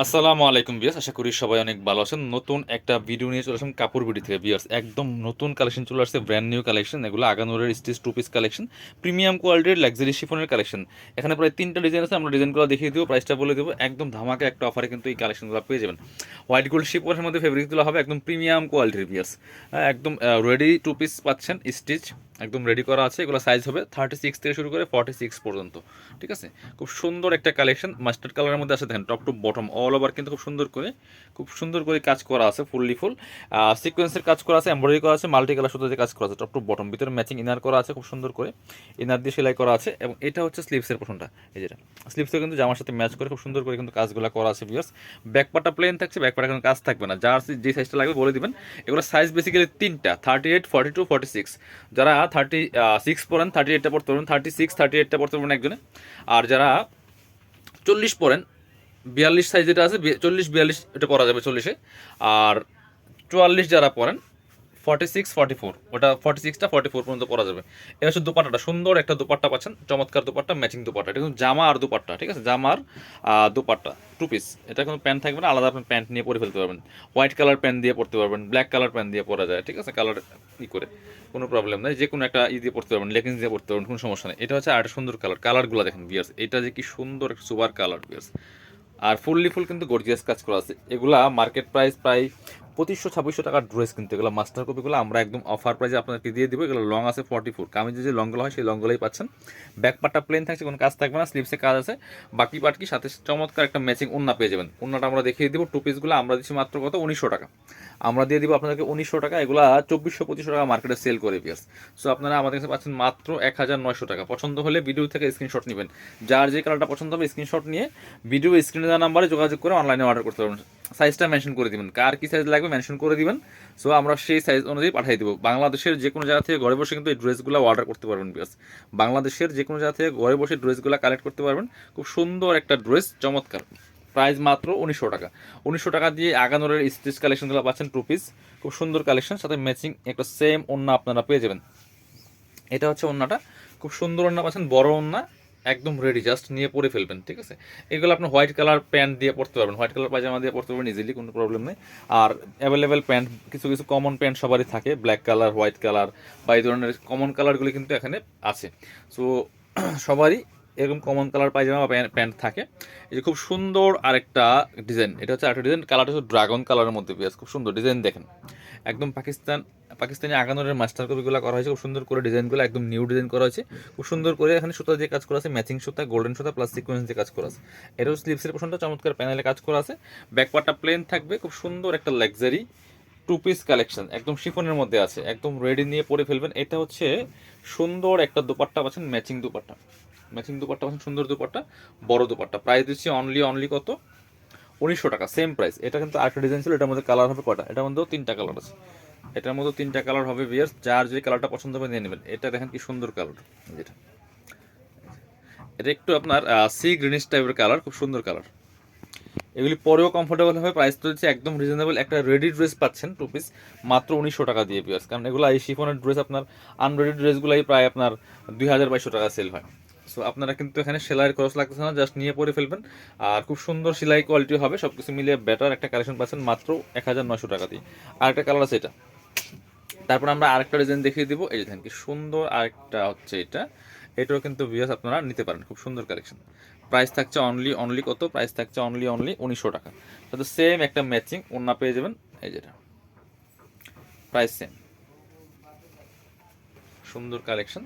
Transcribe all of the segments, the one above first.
আসসালামু আলাইকুম বিয়াস, আশা করি সবাই অনেক ভালো আছেন। নতুন একটা ভিডিও নিয়ে চলে আসলাম কাপড় বিডি থেকে বিয়াস। একদম নতুন কালেকশন চলে আসছে, ব্র্যান্ড নিউ কালেকশন। এগুলো আগানোরের stitch two piece collection, premium কোয়ালিটির লাক্সারি শিফনের কালেকশন। এখানে প্রায় 3টা ডিজাইন আছে, আমরা ডিজাইনগুলো দেখিয়ে দেবো, প্রাইসটা বলে দেবো। একদম ধামাকা একটা অফারে কিন্তু এই কালেকশনগুলো পেয়ে যাবেন। হোয়াইট গোল্ড শিফনের মধ্যে ফেব্রিকগুলো হবে একদম প্রিমিয়াম কোয়ালিটির বিয়াস। একদম রেডি টু পিস পাচ্ছেন, স্টিচ একদম রেডি করা আছে। এগুলো সাইজ হবে 36 থেকে শুরু করে 46 পর্যন্ত। ঠিক আছে, খুব সুন্দর একটা কালেকশন, মাস্টার্ড কালারের মধ্যে আছে। দেখেন top to bottom all over কিন্তু খুব সুন্দর করে কাজ করা আছে, ফুললি ফুল সিকোয়েন্সের কাজ করা আছে, এমব্রয়ডারি করা আছে, মাল্টি কালার সুতোতে কাজ করা আছে। টপ টু বটম ভিতরে ম্যাচিং ইনার করা আছে, খুব সুন্দর করে ইনার দিয়ে সেলাই করা আছে। এবং এটা হচ্ছে স্লিভসের পোর্শনটা, এই যেটা স্লিভসে কিন্তু জামার সাথে ম্যাচ করে খুব সুন্দর করে কিন্তু কাজগুলো করা আছে ভিউয়ার্স। ব্যাকপার্টটা প্লেন থাকছে, ব্যাকপার্টে কোনো কাজ থাকবে না। যার যে সাইজটা লাগবে বলে দিবেন। এগুলো সাইজ বেসিক্যালি 3টা, 38, 42, 46। যারা 36 পড়েন 38টা পড়তে পারবেন, 36, 38টা পড়তে পারবেন একজনে। আর যারা 40 পড়েন, 42 সাইজ যেটা আছে, 40, 42 এটা পরা যাবে 40-এ। আর 44 যারা পড়েন, 46, 44, ওটা 46টা 44 পর্যন্ত পরা যাবে। এটা হচ্ছে দোপাট্টাটা, সুন্দর একটা দোপাট্টা পাচ্ছেন, চমৎকার দোপাট্টা, ম্যাচিং দোপাট্টা। এটা কিন্তু জামা আর দোপাট্টা, ঠিক আছে, জামার দোপাট্টা টু পিস। এটা কোনো প্যান্ট থাকবে না, আলাদা আপনি প্যান্ট নিয়ে পরে ফেলতে পারবেন। হোয়াইট কালার প্যান্ট দিয়ে পরতে পারবেন, ব্ল্যাক কালার প্যান্ট দিয়ে পরা যায়, ঠিক আছে, কালার করে কোনো প্রবলেম নেই। যে কোনো একটা দিয়ে পড়তে পারবেন, লেগিংস দিয়ে পড়তে পারবেন, কোনো সমস্যা নেই। এটা হচ্ছে আর সুন্দর কালারগুলো দেখেন বিয়ার্স, এটা যে কি সুন্দর একটা সুপার কালার বিয়ার্স। আর ফুললি ফুল কিন্তু গর্জিয়াস কাজ করা আছে। এগুলা মার্কেট প্রাইস প্রায় 2500-2600 টাকার ড্রেস, কিন্তু এগুলো মাস্টার কপিগুলো আমরা একদম অফার প্রাইসে আপনাকে দিয়ে দিব। এগুলো লং আছে 44, কামিজে যে লংগুলো হয় সেই লংগুলোই পাচ্ছেন। ব্যাক পার্টটা প্লেন থাকছে, কোনো কাজ থাকবে না, স্লিভসে কাজ আছে। বাকি পার্ট কি সাথে চমৎকার একটা ম্যাচিং ওন্না পেয়ে যাবেন। ওন্নাটা আমরা দেখিয়ে দিব। টু পিসগুলো আমরা দিচ্ছি মাত্র কত, 1900 টাকা। আমরা দিয়ে দিব আপনাদেরকে 1900 টাকা। এগুলা 2400-2500 টাকা মার্কেটে সেল করে পিয়ার্স। সো আপনারা আমাদের কাছে পাচ্ছেন মাত্র 1900 টাকা। পছন্দ হলে ভিডিও থেকে স্ক্রিনশট নেবেন, যার যে কালারটা পছন্দ হবে স্ক্রিনশট নিয়ে ভিডিও স্ক্রিনে দেওয়া নাম্বারে যোগাযোগ করে অনলাইনে অর্ডার করতে পারবেন। সাইজটা মেনশন করে দিবেন, কার কি সাইজ লাগবে মেনশন করে দিবেন। সো আমরা সেই সাইজ অনুযায়ী পাঠিয়ে দেবো। বাংলাদেশের যে কোনো জায়গা থেকে ঘরে বসে কিন্তু এই ড্রেসগুলো অর্ডার করতে পারবেন বিকজ বাংলাদেশের যে কোনো জায়গা থেকে ঘরে বসে ড্রেসগুলো কালেক্ট করতে পারবেন। খুব সুন্দর একটা ড্রেস, চমৎকার। প্রাইস মাত্র 1900 টাকা। 1900 টাকা দিয়ে আগানোরের স্টিচ কালেকশনগুলো পাচ্ছেন টু পিস, খুব সুন্দর কালেকশন, সাথে ম্যাচিং একটা সেম ওন্না আপনারা পেয়ে যাবেন। এটা হচ্ছে ওন্নাটা, খুব সুন্দর ওন্না পাচ্ছেন, বড় ওন্না, একদম রেডি, জাস্ট নিয়ে পরে ফেলবেন, ঠিক আছে। এগুলো আপনি হোয়াইট কালার প্যান্ট দিয়ে পরতে পারবেন, হোয়াইট কালার পায়জামা দিয়ে পরতে পারবেন ইজিলি, কোনো প্রবলেম নেই। আর অ্যাভেলেবেল প্যান্ট কিছু কিছু কমন প্যান্ট সবারই থাকে, ব্ল্যাক কালার, হোয়াইট কালার বা এই ধরনের কমন কালারগুলি কিন্তু এখানে আছে। সো সবারই এরকম কমন কালার পায়জামা বা প্যান্ট থাকে। এই যে খুব সুন্দর আরেকটা ডিজাইন, এটা হচ্ছে আরেকটা ডিজাইন, কালারটা হচ্ছে ড্রাগন কালারের মধ্যে পেঁয়াজ, খুব সুন্দর ডিজাইন দেখেন। একদম পাকিস্তানি আগানোরের মাস্টার কপিগুলো করা হয়েছে, খুব সুন্দর করে ডিজাইনগুলো একদম নিউ ডিজাইন করা হয়েছে। খুব সুন্দর করে এখানে সুতা দিয়ে কাজ করা আছে, ম্যাচিং সুতা, গোল্ডেন সুতা প্লাস সিকোয়েন্স দিয়ে কাজ করা আছে। এটাও স্লিভসের পোর্শনটা চমৎকার প্যানেলে কাজ করা আছে। ব্যাকপার্টটা প্লেন থাকবে, খুব সুন্দর একটা লাক্সারি টু পিস কালেকশন, একদম শিফনের মধ্যে আছে, একদম রেডি নিয়ে পরে ফেলবেন। এটা হচ্ছে সুন্দর একটা দোপাট্টা পাচ্ছেন, ম্যাচিং দোপাট্টা, ম্যাচিং দোপাট্টা পাচ্ছেন, সুন্দর দোপাট্টা, বড় দোপাট্টা। প্রাইস দিচ্ছি অনলি কত, 1900 টাকা, সেম প্রাইস। এটা কিন্তু আরেকটা ডিজাইন ছিল, এটার মধ্যে কালার হবে কটা, এটার মধ্যেও 3টা কালার আছে। এটার মধ্যে 3টা কালার হবে ভিয়ার্স, যার যে কালারটা পছন্দ হবে নিয়ে নেবেন। এটা দেখেন কি সুন্দর কালার, যেটা এটা একটু আপনার সি গ্রিনিশ টাইপের কালার, খুব সুন্দর কালার। এগুলি পরেও কমফোর্টেবল হবে। প্রাইস তো হচ্ছে একদম রিজনেবল। একটা রেডি ড্রেস পাচ্ছেন টু পিস মাত্র 1900 টাকা দিয়ে পিয়ার্স, কারণ এগুলো এই শিফনের ড্রেস আপনার আনরেডি ড্রেসগুলাই প্রায় আপনার 2000-2200 টাকা সেল হয়। সো আপনারা কিন্তু এখানে সেলাইয়ের খরচ লাগতেছে না, জাস্ট নিয়ে পরে ফেলবেন। আর খুব সুন্দর সেলাই কোয়ালিটি হবে, সব কিছু মিলিয়ে বেটার একটা কালেকশন পাচ্ছেন মাত্র 1900 টাকা দিয়ে। আরেকটা কালার আছে এটা, তারপর আমরা আরেকটা ডিজাইন দেখিয়ে দিব। এই যে দেখেন কি সুন্দর আরেকটা হচ্ছে এটা, এটাও কিন্তু ভিউয়ার্স আপনারা নিতে পারেন, খুব সুন্দর কালেকশন। প্রাইস থাকছে অনলি কত, প্রাইস থাকছে অনলি 1900 টাকা। সাথে সেম একটা ম্যাচিং ওন্না পেয়ে যাবেন, এই যেটা প্রাইস সেম, সুন্দর কালেকশন।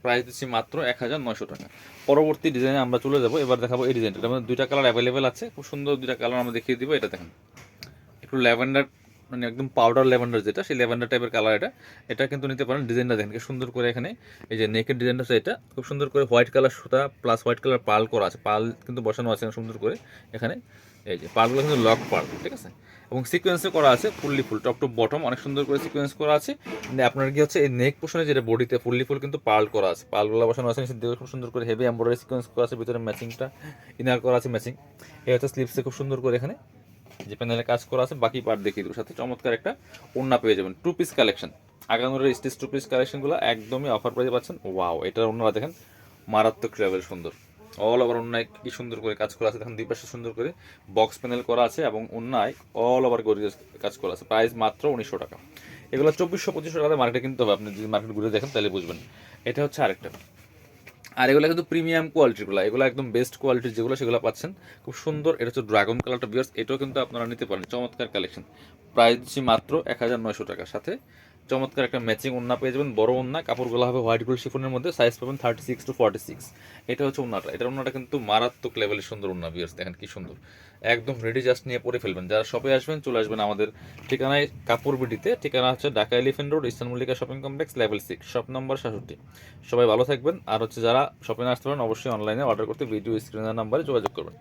প্রাইস দিচ্ছি মাত্র 1900 টাকা। পরবর্তী ডিজাইনে আমরা চলে যাবো, এবার দেখাবো এই ডিজাইনটা। এটার মধ্যে 2টা কালার অ্যাভেলেবেল আছে, খুব সুন্দর 2টা কালার আমরা দেখিয়ে দিব। এটা দেখেন একটু ল্যাভেন্ডার, মানে একদম পাউডার ল্যাভেন্ডার, যেটা সেই ল্যাভেন্ডার টাইপের কালার। এটা কিন্তু নিতে পারেন। ডিজাইনটা দেখেন কি সুন্দর করে, এখানে এই যে নেকের ডিজাইনটা আছে, এটা খুব সুন্দর করে হোয়াইট কালার সুতা প্লাস হোয়াইট কালার পার্ল করা আছে, পার্ল কিন্তু বসানো আছে সুন্দর করে এখানে। এই যে পার্লগুলো কিন্তু লক পার্ল, ঠিক আছে, এবং সিকোয়েন্সে করা আছে fully full, top to bottom অনেক সুন্দর করে সিকোয়েন্স করা আছে। আপনার কি হচ্ছে এই নেক পোর্শনে যেটা বডিতে ফুললি ফুল কিন্তু পার্ল করা আছে, পার্লগুলো বসানো আছে, খুব সুন্দর করে হেভি এমব্রয়ডারি সিকোয়েন্স করা আছে, ভিতরে ম্যাচিংটা ইনার করা আছে ম্যাচিং। এই হচ্ছে স্লিভসে খুব সুন্দর করে এখানে যে প্যানেলে কাজ করা আছে। বাকি পার্ট দেখিয়ে দেবো, সাথে চমৎকার একটা ওড়না পেয়ে যাবেন। টু পিস কালেকশন, আগানোরের স্টিচ টু পিস কালেকশনগুলো একদমই অফার প্রাইসে পাচ্ছেন। ওয়াও, এটার ওড়নাটা দেখেন, মারাত্মক লেভেল সুন্দর, অল ওভার অন্যায় কি সুন্দর করে কাজ করা আছে, দেখুন দুই পাশে সুন্দর করে বক্স প্যানেল করা আছে এবং অন্যায় অল ওভার গর্জিয়াস কাজ করা আছে। প্রাইস মাত্র 1900 টাকা। এগুলো 2400-2500 টাকা মার্কেটে কিনতে হবে, আপনি যদি মার্কেট ঘুরে দেখেন তাহলে বুঝবেন। এটা হচ্ছে আরেকটা। আর এগুলো কিন্তু প্রিমিয়াম কোয়ালিটিগুলো, এগুলো একদম বেস্ট কোয়ালিটির যেগুলো সেগুলো পাচ্ছেন খুব সুন্দর। এটা হচ্ছে ড্রাগন কালারটা ভিউয়ার্স, এটাও কিন্তু আপনারা নিতে পারেন, চমৎকার কালেকশন। প্রাইস দিচ্ছি মাত্র 1900 টাকার সাথে চমৎকার একটা ম্যাচিং ওন্না পেয়ে যাবেন, বড় ওন্না, কাপড়গুলো হবে হোয়াইট গোল্ড শিফনের মধ্যে, সাইজ পাবেন 36-46। এটা হচ্ছে ওন্নাটা, এটার ওন্নাটা কিন্তু মারাত্মক লেভেলের সুন্দর ওন্না ভিউয়ার্স, দেখেন কি সুন্দর, একদম রেডি, জাস্ট নিয়ে পরে ফেলবেন। যারা শপে আসবেন চলে আসবেন আমাদের ঠিকানায় কাপড় বিডিতে, ঠিকানা হচ্ছে Dhaka elephant road, eastern Mallika shopping complex, level 6, shop number 67। সবাই ভালো থাকবেন। আর হচ্ছে যারা শপিং আসতে পারেন অবশ্যই অনলাইনে অর্ডার করতে ভিডিও স্ক্রিনের নাম্বারে যোগাযোগ করবেন।